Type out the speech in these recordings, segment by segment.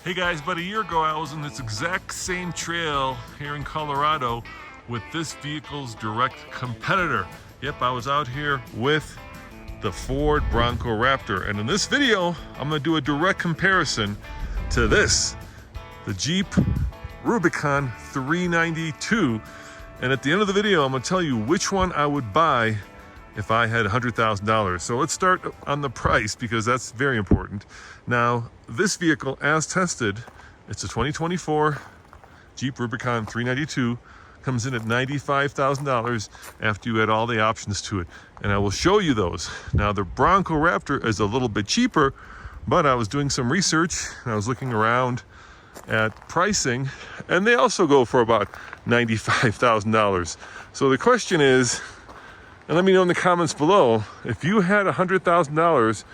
Hey guys, about a year ago I was in this exact same trail here in Colorado with this vehicle's direct competitor. Yep, I was out here with the Ford Bronco Raptor, and in this video I'm going to do a direct comparison to this, the Jeep Rubicon 392, and at the end of the video I'm going to tell you which one I would buy if I had $100,000. So let's start on the price because that's very important. Now, this vehicle, as tested, it's a 2024 Jeep Rubicon 392, comes in at $95,000 after you add all the options to it. And I will show you those. Now, the Bronco Raptor is a little bit cheaper, but I was doing some research and I was looking around at pricing, and they also go for about $95,000. So the question is, and let me know in the comments below, if you had $100,000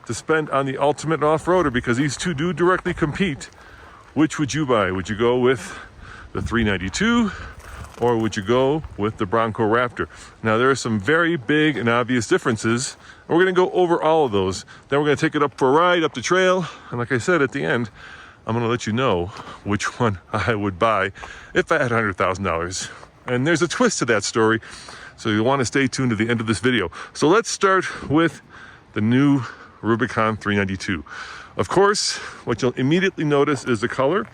to spend on the ultimate off-roader, because these two do directly compete, which would you buy? Would you go with the 392 or would you go with the Bronco Raptor? Now, there are some very big and obvious differences, and we're going to go over all of those. Then we're going to take it up for a ride up the trail, and like I said at the end, I'm going to let you know which one I would buy if I had $100,000. And there's a twist to that story, so you'll want to stay tuned to the end of this video. So let's start with the new Rubicon 392. Of course, what you'll immediately notice is the color.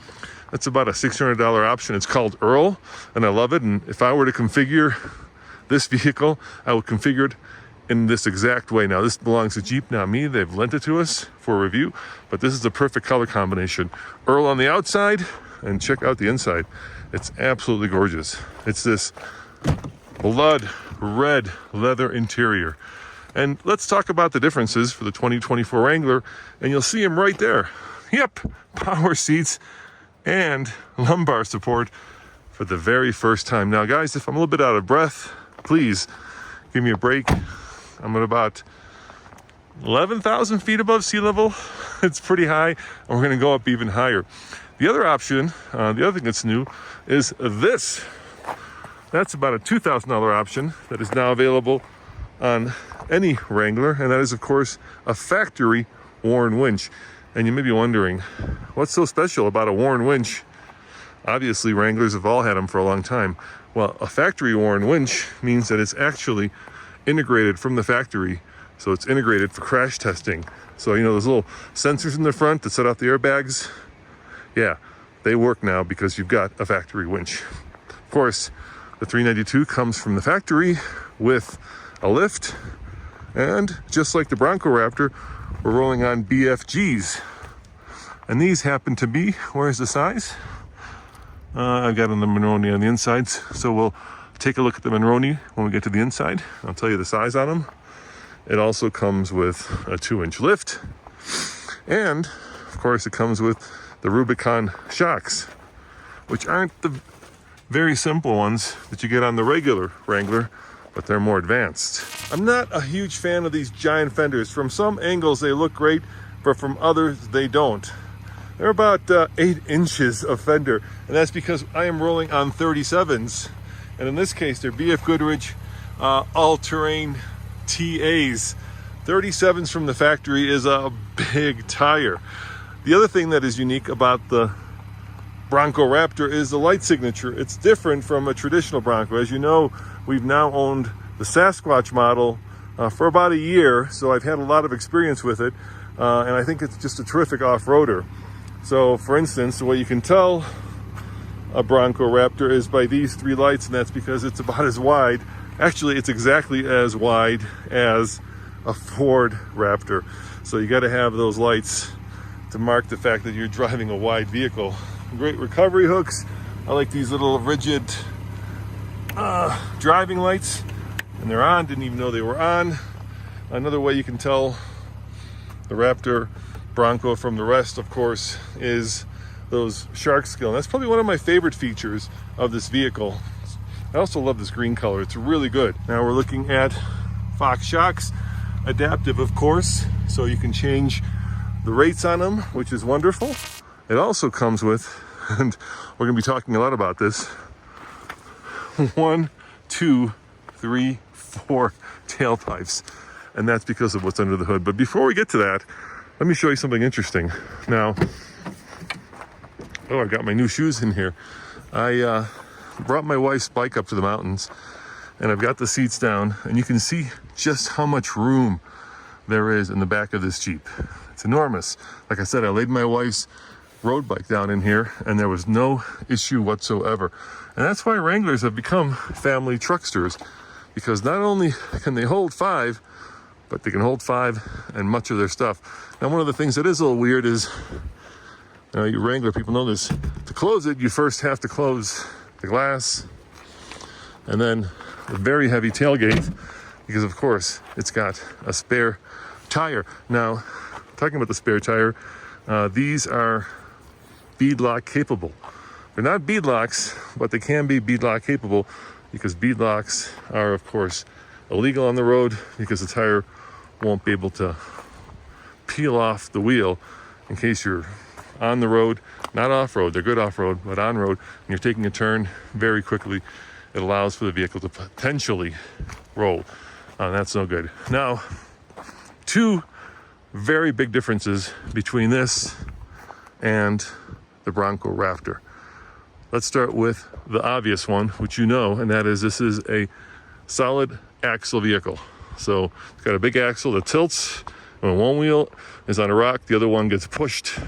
That's about a $600 option. It's called Earl, and I love it. And if I were to configure this vehicle, I would configure it in this exact way. Now, this belongs to Jeep, not me. They've lent it to us for review, but this is the perfect color combination. Earl on the outside, and check out the inside. It's absolutely gorgeous. It's this blood red leather interior. And let's talk about the differences for the 2024 Wrangler, and you'll see them right there. Yep, power seats and lumbar support for the very first time. Now guys, if I'm a little bit out of breath, please give me a break. I'm at about 11,000 feet above sea level. It's pretty high, and we're gonna go up even higher. The other option, the other thing that's new is this. That's about a $2,000 option that is now available on any Wrangler, and that is, of course, a factory Warn winch. And you may be wondering, what's so special about a Warn winch? Obviously, Wranglers have all had them for a long time. Well, a factory Warn winch means that it's actually integrated from the factory, so it's integrated for crash testing. So, you know, those little sensors in the front that set off the airbags, yeah, they work now because you've got a factory winch. Of course, the 392 comes from the factory with a lift, and just like the Bronco Raptor, we're rolling on BFGs. And these happen to be, where's the size? I've got on the Monroney on the insides, so we'll take a look at the Monroney when we get to the inside. I'll tell you the size on them. It also comes with a 2-inch lift, and of course it comes with the Rubicon shocks, which aren't the very simple ones that you get on the regular Wrangler, but they're more advanced. I'm not a huge fan of these giant fenders. From some angles they look great, but from others they don't. They're about 8 inches of fender, and that's because I am rolling on 37s, and in this case they're BF Goodrich all-terrain TAs. 37s from the factory is a big tire. The other thing that is unique about the Bronco Raptor is the light signature. It's different from a traditional Bronco. As you know, we've now owned the Sasquatch model for about a year, so I've had a lot of experience with it, and I think it's just a terrific off-roader. So, for instance, the way you can tell a Bronco Raptor is by these 3 lights, and that's because it's about as wide. Actually, it's exactly as wide as a Ford Raptor. So you got to have those lights to mark the fact that you're driving a wide vehicle. Great recovery hooks. I like these little rigid driving lights, and they're on. Didn't even know they were on. Another way you can tell the Raptor Bronco from the rest, of course, is those shark scale. That's probably one of my favorite features of this vehicle. I also love this green color. It's really good. Now we're looking at Fox shocks, adaptive, of course, so you can change the rates on them, which is wonderful. It also comes with, and we're going to be talking a lot about this, 1, 2, 3, 4 tailpipes. and that's because of what's under the hood. But before we get to that, let me show you something interesting. Now, I've got my new shoes in here. I brought my wife's bike up to the mountains, and I've got the seats down, and you can see just how much room there is in the back of this Jeep. It's enormous. Like I said, I laid my wife's road bike down in here, and there was no issue whatsoever. And that's why Wranglers have become family trucksters, because not only can they hold 5, but they can hold 5 and much of their stuff. Now, one of the things that is a little weird is, you Wrangler people know this, to close it, you first have to close the glass, and then the very heavy tailgate, because of course it's got a spare tire. Now, talking about the spare tire, these are beadlock capable. They're not beadlocks, but they can be beadlock capable, because beadlocks are of course illegal on the road, because the tire won't be able to peel off the wheel in case you're on the road, not off-road, they're good off-road, but on-road, and you're taking a turn very quickly. It allows for the vehicle to potentially roll. That's no good. Now, 2 very big differences between this and the Bronco Raptor. Let's start with the obvious one, which you know, and that is this is a solid axle vehicle. So it's got a big axle that tilts. When one wheel is on a rock, the other one gets pushed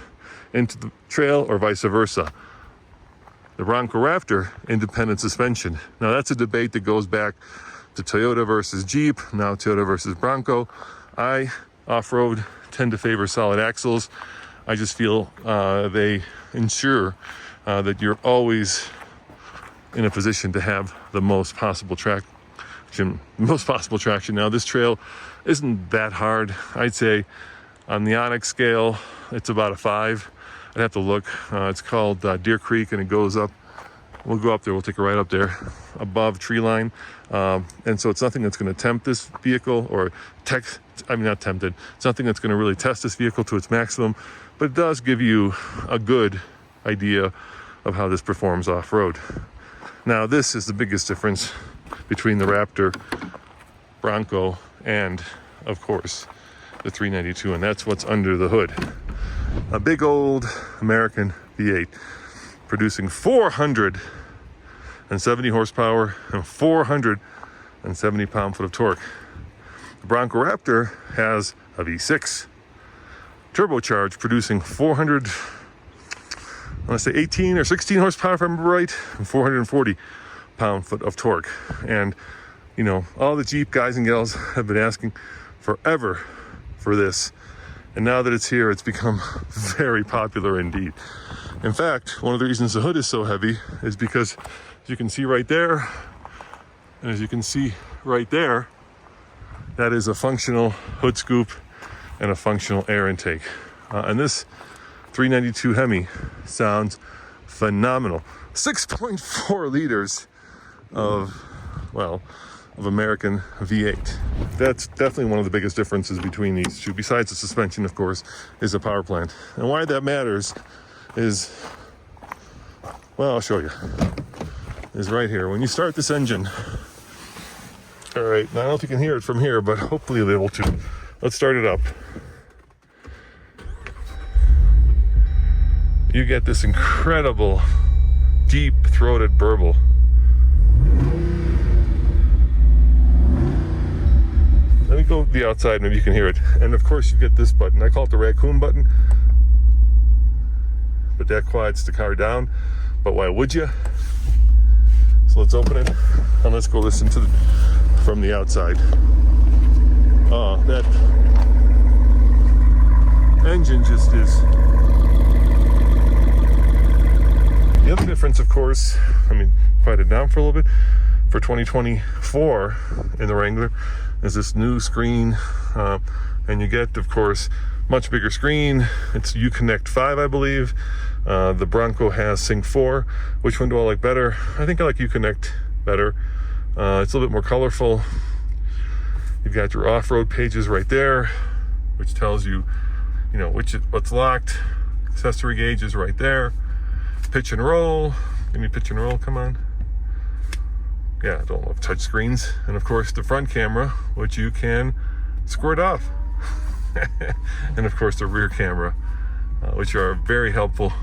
into the trail, or vice versa. The Bronco Raptor, independent suspension. Now that's a debate that goes back to Toyota versus Jeep, now Toyota versus Bronco. I, off-road, tend to favor solid axles. I just feel they ensure that you're always in a position to have the most possible traction. Now, this trail isn't that hard. I'd say on the Onyx scale, it's about a 5. I'd have to look. It's called Deer Creek, and it goes up. We'll go up there. We'll take a ride up there above tree line. And so it's nothing that's going to tempt this vehicle, or not tempted. It's nothing that's going to really test this vehicle to its maximum, but it does give you a good idea of how this performs off-road. Now, this is the biggest difference between the Raptor, Bronco, and of course the 392, and that's what's under the hood. A big old American V8 producing 470 horsepower and 470 pound-foot of torque. The Bronco Raptor has a V6 turbocharged, producing 18 or 16 horsepower, if I remember right, and 440 pound-foot of torque. And all the Jeep guys and gals have been asking forever for this, and now that it's here, it's become very popular indeed. In fact, one of the reasons the hood is so heavy is because, as you can see right there, and as you can see right there, that is a functional hood scoop and a functional air intake. And this 392 Hemi sounds phenomenal. 6.4 liters of American V8. That's definitely one of the biggest differences between these two, besides the suspension, of course, is the power plant. And why that matters is, I'll show you, is right here. When you start this engine, all right, now I don't know if you can hear it from here, but hopefully you'll be able to. Let's start it up. You get this incredible deep-throated burble. Let me go to the outside, maybe you can hear it. And of course you get this button. I call it the raccoon button, but that quiets the car down. But why would you? So let's open it and let's go listen to from the outside. That engine just is. The other difference, of course, quiet it down for a little bit, for 2024 in the Wrangler is this new screen, and you get, of course, much bigger screen. It's Uconnect 5, I believe. The Bronco has Sync 4. Which one do I like better? I think I like Uconnect better. It's a little bit more colorful. You've got your off-road pages right there, which tells you, what's locked. Accessory gauge is right there. Pitch and roll. Give me pitch and roll, come on. Yeah, I don't love touch screens. And of course the front camera, which you can squared off. And of course the rear camera, which are very helpful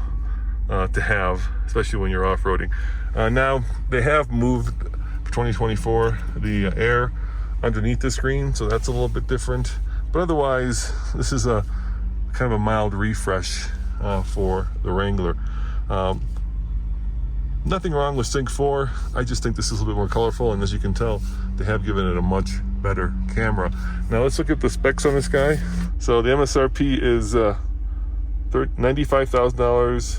to have, especially when you're off-roading. Now they have moved for 2024 the air underneath the screen, so that's a little bit different, but otherwise this is a kind of a mild refresh for the Wrangler. Nothing wrong with Sync 4. I just think this is a little bit more colorful, and as you can tell, they have given it a much better camera. Now let's look at the specs on this guy. So the MSRP is $95,000,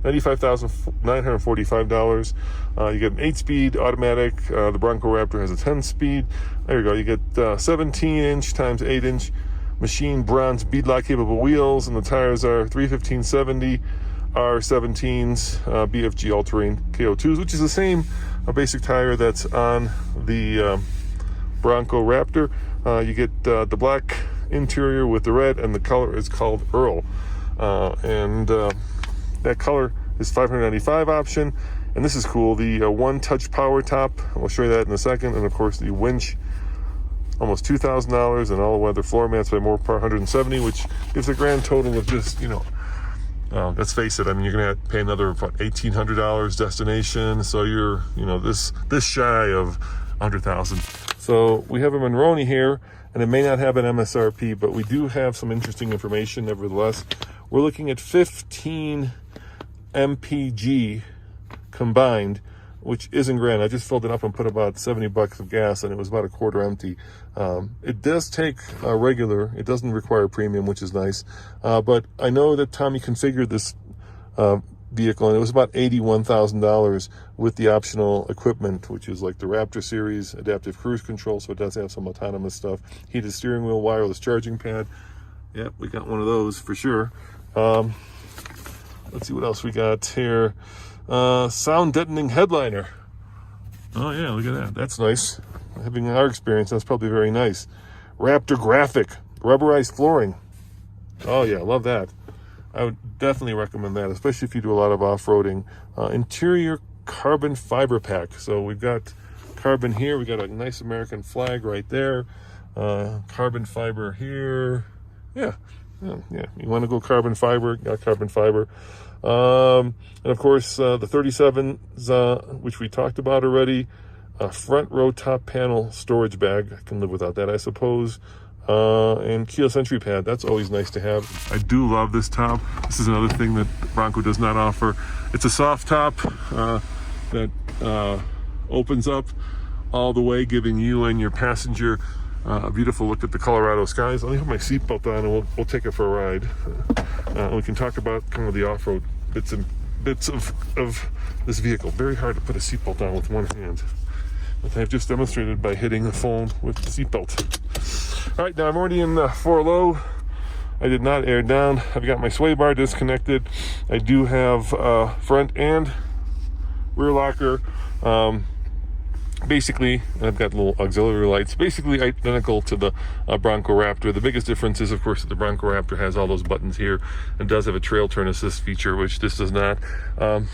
$95,945. You get an 8-speed automatic. The Bronco Raptor has a 10-speed. There you go. You get 17-inch times 8-inch machine bronze beadlock capable wheels, and the tires are 315/70 R17s, BFG all-terrain KO2s, which is the same basic tire that's on the Bronco Raptor. You get the black interior with the red, and the color is called Earl. That color is $595 option, and this is cool. The one-touch power top, I'll show you that in a second, and of course the winch, almost $2,000, and all-weather floor mats by More Power, $170, which gives a grand total of just, let's face it, I mean, you're gonna have to pay another $1,800 destination, so you're, this shy of $100,000. So we have a Monroney here, and it may not have an MSRP, but we do have some interesting information nevertheless. We're looking at 15 mpg combined, which isn't grand. I just filled it up and put about $70 of gas, and it was about a quarter empty. It does take regular. It doesn't require premium, which is nice. But I know that Tommy configured this vehicle, and it was about $81,000 with the optional equipment, which is like the Raptor series, adaptive cruise control, so it does have some autonomous stuff. Heated steering wheel, wireless charging pad. Yep, we got one of those for sure. Let's see what else we got here. Sound deadening headliner. Oh yeah, look at that. That's nice. Having our experience, that's probably very nice. Raptor graphic, rubberized flooring. Oh yeah, love that. I would definitely recommend that, especially if you do a lot of off-roading. Interior carbon fiber pack. So we've got carbon here. We got a nice American flag right there. Carbon fiber here. Yeah. You want to go carbon fiber? Got carbon fiber. And of course, the 37s, which we talked about already. Front row top panel storage bag. I can live without that, I suppose. And keyless entry pad. That's always nice to have. I do love this top. This is another thing that Bronco does not offer. It's a soft top that opens up all the way, giving you and your passenger a beautiful look at the Colorado skies. Let me have my seatbelt on, and we'll take it for a ride. We can talk about kind of the off-road bits of this vehicle. Very hard to put a seatbelt on with one hand, but I've just demonstrated by hitting the phone with the seatbelt. All right, now I'm already in 4 low. I did not air down. I've got my sway bar disconnected. I do have front and rear locker. Basically, I've got little auxiliary lights, basically identical to the Bronco Raptor. The biggest difference is, of course, that the Bronco Raptor has all those buttons here and does have a trail turn assist feature, which this does not. I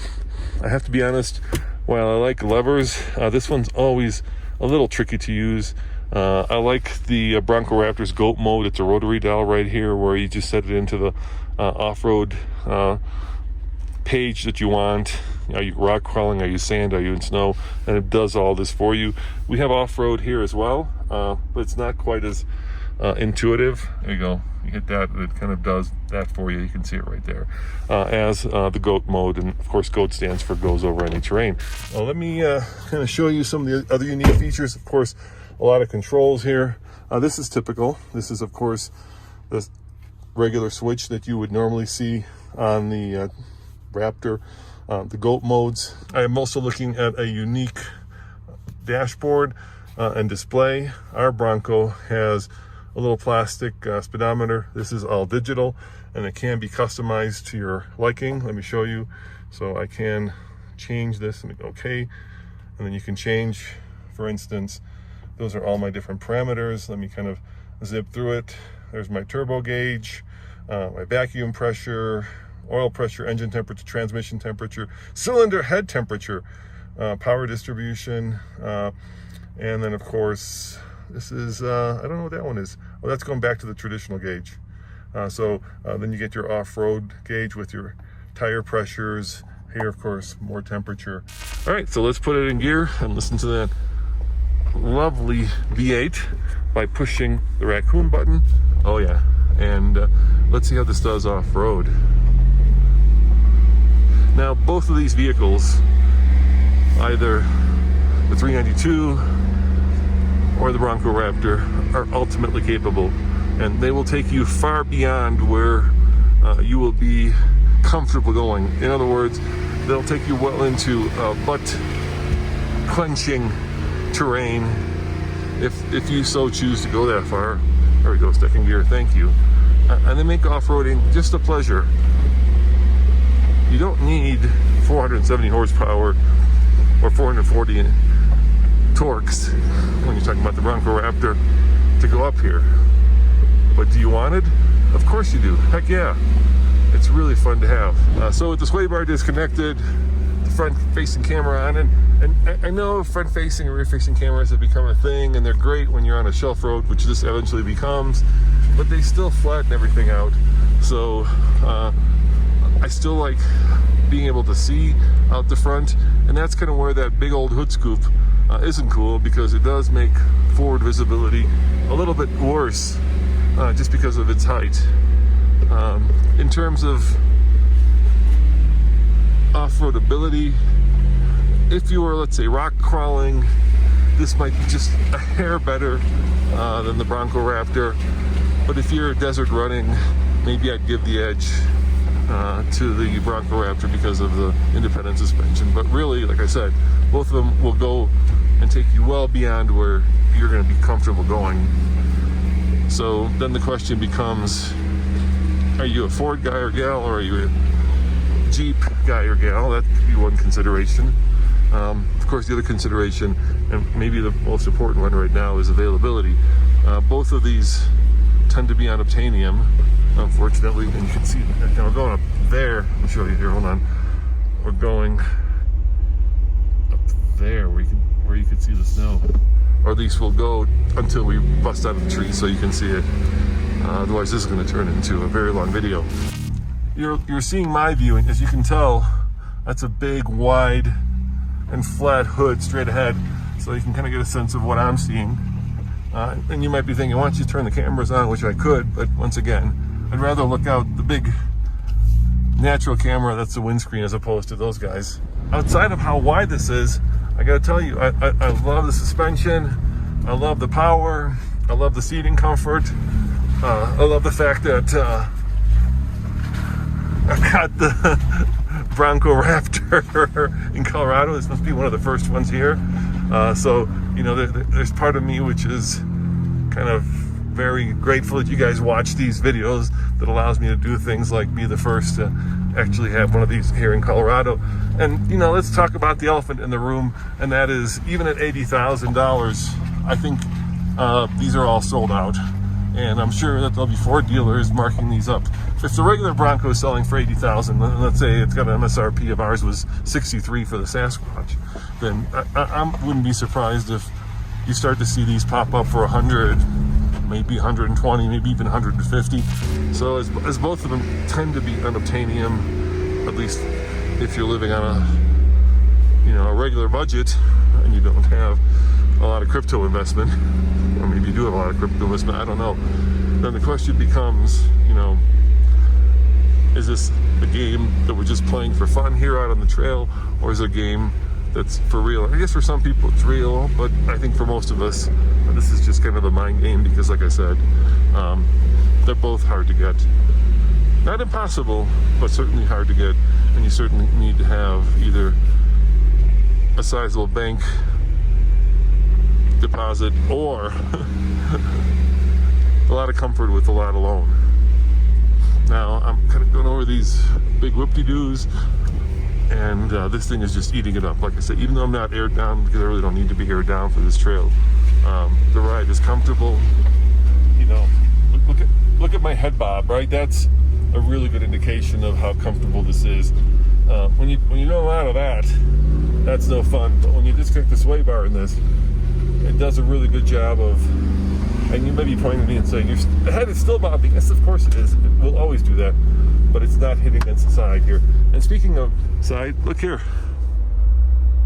have to be honest, while I like levers, this one's always a little tricky to use. I like the Bronco Raptor's GOAT mode. It's a rotary dial right here where you just set it into the off-road page that you want. Are you rock crawling? Are you sand? Are you in snow? And it does all this for you. We have off-road here as well, but it's not quite as intuitive. There you go. You hit that, it kind of does that for you. You can see it right there. As the GOAT mode, and of course GOAT stands for goes over any terrain. Well, let me kind of show you some of the other unique features. Of course, a lot of controls here. This is typical. This is, of course, the regular switch that you would normally see on the Raptor. The GOAT modes. I am also looking at a unique dashboard and display. Our Bronco has a little plastic speedometer. This is all digital, and it can be customized to your liking. Let me show you. So I can change this and okay, and then you can change, for instance, those are all my different parameters. Let me kind of zip through it. There's my turbo gauge, my vacuum pressure, oil pressure, engine temperature, transmission temperature, cylinder head temperature, power distribution, and then of course This is, I don't know what that one is. Oh, that's going back to the traditional gauge. So then you get your off-road gauge with your tire pressures. Here, of course, more temperature. All right, so let's put it in gear and listen to that lovely V8 by pushing the raccoon button. Oh yeah, and let's see how this does off-road. Now, both of these vehicles, either the 392 or the Bronco Raptor, are ultimately capable, and they will take you far beyond where you will be comfortable going. In other words, they'll take you well into butt-clenching terrain if you so choose to go that far. There we go, second gear, thank you. And they make off-roading just a pleasure. You don't need 470 horsepower or 440 torques when you're talking about the Bronco Raptor to go up here. But do you want it? Of course you do. Heck yeah. It's really fun to have. So with the sway bar disconnected, the front-facing camera on, and I know front-facing and rear-facing cameras have become a thing, and they're great when you're on a shelf road, which this eventually becomes, but they still flatten everything out. So I still like being able to see out the front, and that's kind of where that big old hood scoop isn't cool, because it does make forward visibility a little bit worse just because of its height. In terms of off-road ability, if you were, let's say, rock crawling, this might be just a hair better than the Bronco Raptor. But if you're desert running, maybe I'd give the edge to the Bronco Raptor because of the independent suspension. But really, like I said, both of them will go and take you well beyond where you're going to be comfortable going. So then the question becomes, are you a Ford guy or gal, or are you a Jeep guy or gal? That could be one consideration. Of course, the other consideration, and maybe the most important one right now, is availability. Both of these tend to be on obtainium, unfortunately, and you can see that. Now we're going up there. Let me show you here. Hold on. We're going up there where you can see the snow, or at least we'll go until we bust out of the tree so you can see it. Otherwise, this is going to turn into a very long video. You're seeing my view, and as you can tell, that's a big, wide, and flat hood straight ahead, so you can kind of get a sense of what I'm seeing. And you might be thinking, why don't you turn the cameras on, which I could, but once again, I'd rather look out the big natural camera that's the windscreen as opposed to those guys. Outside of how wide this is, I gotta tell you, I love the suspension, I love the power, I love the seating comfort, I love the fact that I've got the Bronco Raptor in Colorado. This must be one of the first ones here. So, you know, there's part of me which is kind of very grateful that you guys watch these videos that allows me to do things like be the first to actually have one of these here in Colorado. And, you know, let's talk about the elephant in the room, and that is, even at $80,000, I think these are all sold out. And I'm sure that there'll be Ford dealers marking these up. If the regular Bronco is selling for $80,000, let's say it's got an MSRP of ours was $63 for the Sasquatch, then I wouldn't be surprised if you start to see these pop up for $100, maybe $120, maybe even $150. So as both of them tend to be unobtainium, at least if you're living on a regular budget and you don't have a lot of crypto investment, or maybe you do have a lot of crypto investment, I don't know, then the question becomes, you know, is this a game that we're just playing for fun here out on the trail, or is it a game that's for real? I guess for some people it's real, but I think for most of us, this is just kind of a mind game, because like I said, they're both hard to get. Not impossible, but certainly hard to get, and you certainly need to have either a sizable bank deposit or a lot of comfort with a lot of loan. Now I'm kind of going over these big whoop-de-doos, and this thing is just eating it up. Like I said, even though I'm not aired down, because I really don't need to be aired down for this trail, the ride is comfortable. You know, look at my head bob, right? That's a really good indication of how comfortable this is. When you don't out of that, that's no fun. But when you disconnect the sway bar in this, it does a really good job of And you may be pointing at me and saying, the head is still bobbing. Yes, of course it is. It will always do that. But it's not hitting against the side here. And speaking of side, look here.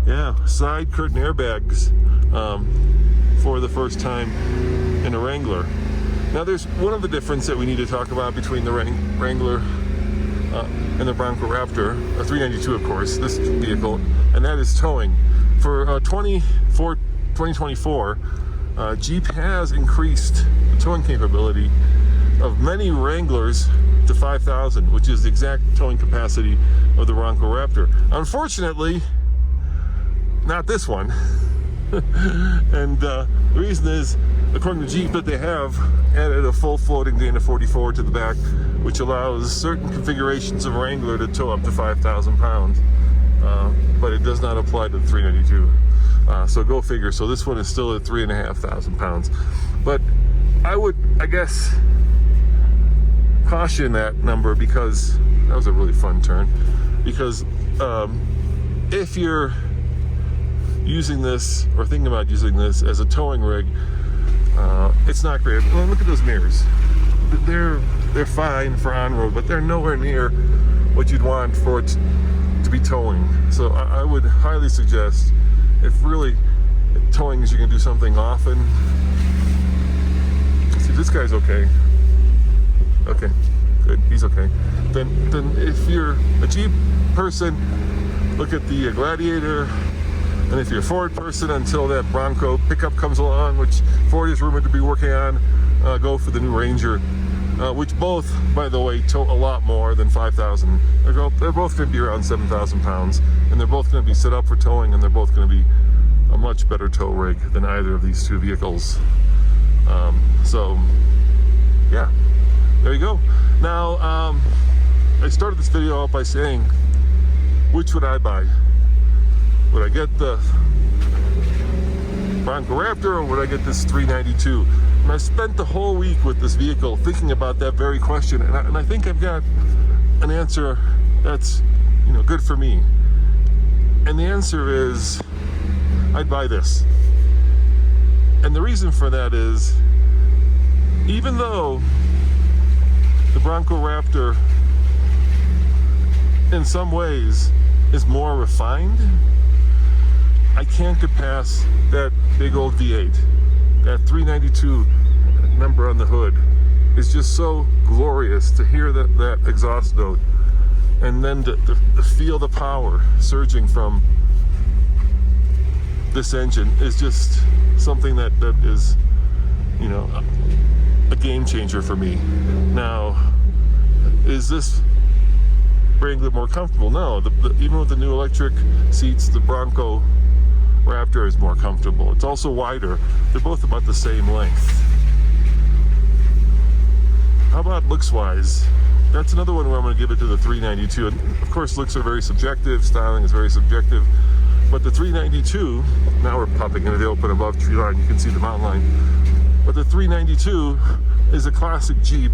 Yeah, side curtain airbags for the first time in a Wrangler. Now there's one other difference that we need to talk about between the Wrangler and the Bronco Raptor, a 392 of course, this vehicle, and that is towing. For 2024, Jeep has increased the towing capability of many Wranglers to 5,000, which is the exact towing capacity of the Bronco Raptor. Unfortunately, not this one. And the reason is, according to Jeep, that they have added a full floating Dana 44 to the back, which allows certain configurations of Wrangler to tow up to 5,000 pounds. But it does not apply to the 392. So go figure. So this one is still at 3,500 pounds. But I would, I guess, caution that number, because that was a really fun turn. Because if you're using this or thinking about using this as a towing rig, it's not great. Well, look at those mirrors. They're fine for on-road, but they're nowhere near what you'd want for it to be towing. So I would highly suggest, if really towing is you're going to do something often. See, this guy's okay. Okay, good. He's okay. Then if you're a Jeep person, look at the Gladiator. And if you're a Ford person, until that Bronco pickup comes along, which Ford is rumored to be working on, go for the new Ranger, which both, by the way, tow a lot more than 5,000. They're both going to be around 7,000 pounds, and they're both going to be set up for towing, and they're both going to be a much better tow rig than either of these two vehicles. So, yeah, there you go. Now, I started this video out by saying, which would I buy? Would I get the Bronco Raptor, or would I get this 392? And I spent the whole week with this vehicle thinking about that very question, and I think I've got an answer that's, good for me. And the answer is, I'd buy this. And the reason for that is, even though the Bronco Raptor in some ways is more refined, I can't get past that big old V8. That 392 number on the hood is just so glorious to hear that exhaust note, and then to feel the power surging from this engine is just something that is, a game changer for me. Now, is this Wrangler more comfortable? No, even with the new electric seats, the Bronco Raptor is more comfortable. It's also wider. They're both about the same length. How about looks-wise? That's another one where I'm going to give it to the 392. And of course, looks are very subjective. Styling is very subjective. But the 392, now we're popping into the open above tree line. You can see the mountain line. But the 392 is a classic Jeep,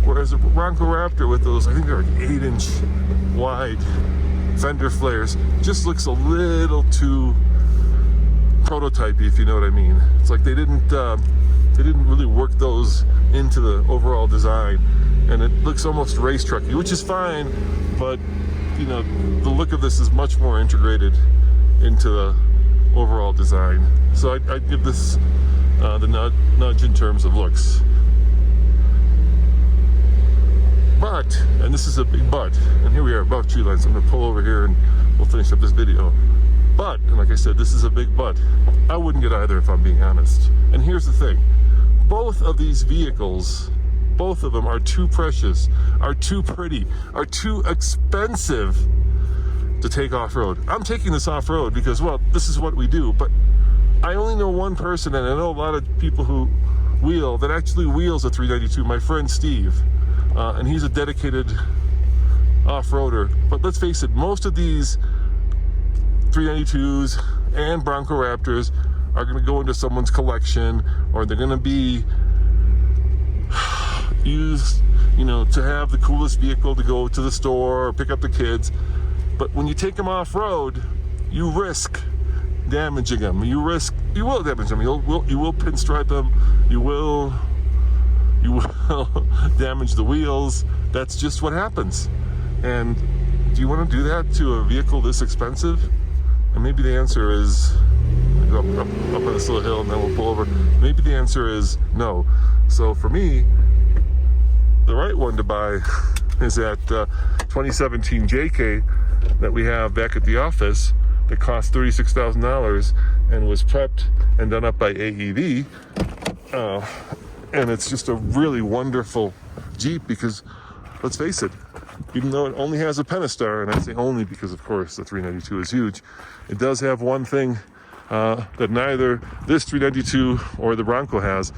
whereas the Bronco Raptor with those, I think they're like 8-inch wide fender flares, just looks a little too prototypey, if you know what I mean. It's like they didn't really work those into the overall design, and it looks almost race trucky, which is fine, but the look of this is much more integrated into the overall design. So I'd give this the nudge in terms of looks. But, and this is a big but, and here we are above tree lines. I'm going to pull over here and we'll finish up this video. But, and like I said, this is a big but. I wouldn't get either if I'm being honest. And here's the thing. Both of these vehicles, both of them are too precious, are too pretty, are too expensive to take off-road. I'm taking this off-road because, well, this is what we do. But I only know one person, and I know a lot of people who wheel, that actually wheels a 392, my friend Steve. And he's a dedicated off-roader. But let's face it, most of these 392s and Bronco Raptors are going to go into someone's collection, or they're going to be used, to have the coolest vehicle to go to the store or pick up the kids. But when you take them off-road, you risk damaging them. You will damage them. You will pinstripe them. You will damage the wheels. That's just what happens. And do you want to do that to a vehicle this expensive? And maybe the answer is, go up on this little hill and then we'll pull over. Maybe the answer is no. So for me, the right one to buy is that 2017 JK that we have back at the office that cost $36,000 and was prepped and done up by AEV. And it's just a really wonderful Jeep because, let's face it, even though it only has a Pentastar, and I say only because, of course, the 392 is huge, it does have one thing that neither this 392 or the Bronco has,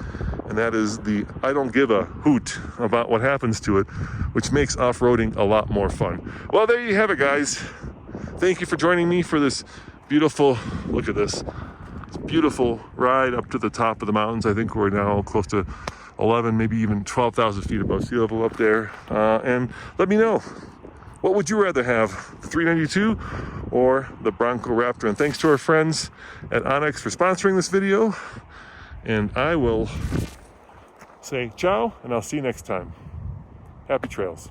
and that is the I don't give a hoot about what happens to it, which makes off-roading a lot more fun. Well, there you have it, guys. Thank you for joining me for this beautiful, look at this beautiful ride up to the top of the mountains. I think we're now close to 11, maybe even 12,000 feet above sea level up there. And let me know, what would you rather have, the 392 or the Bronco Raptor? And thanks to our friends at Onyx for sponsoring this video. And I will say ciao, and I'll see you next time. Happy trails.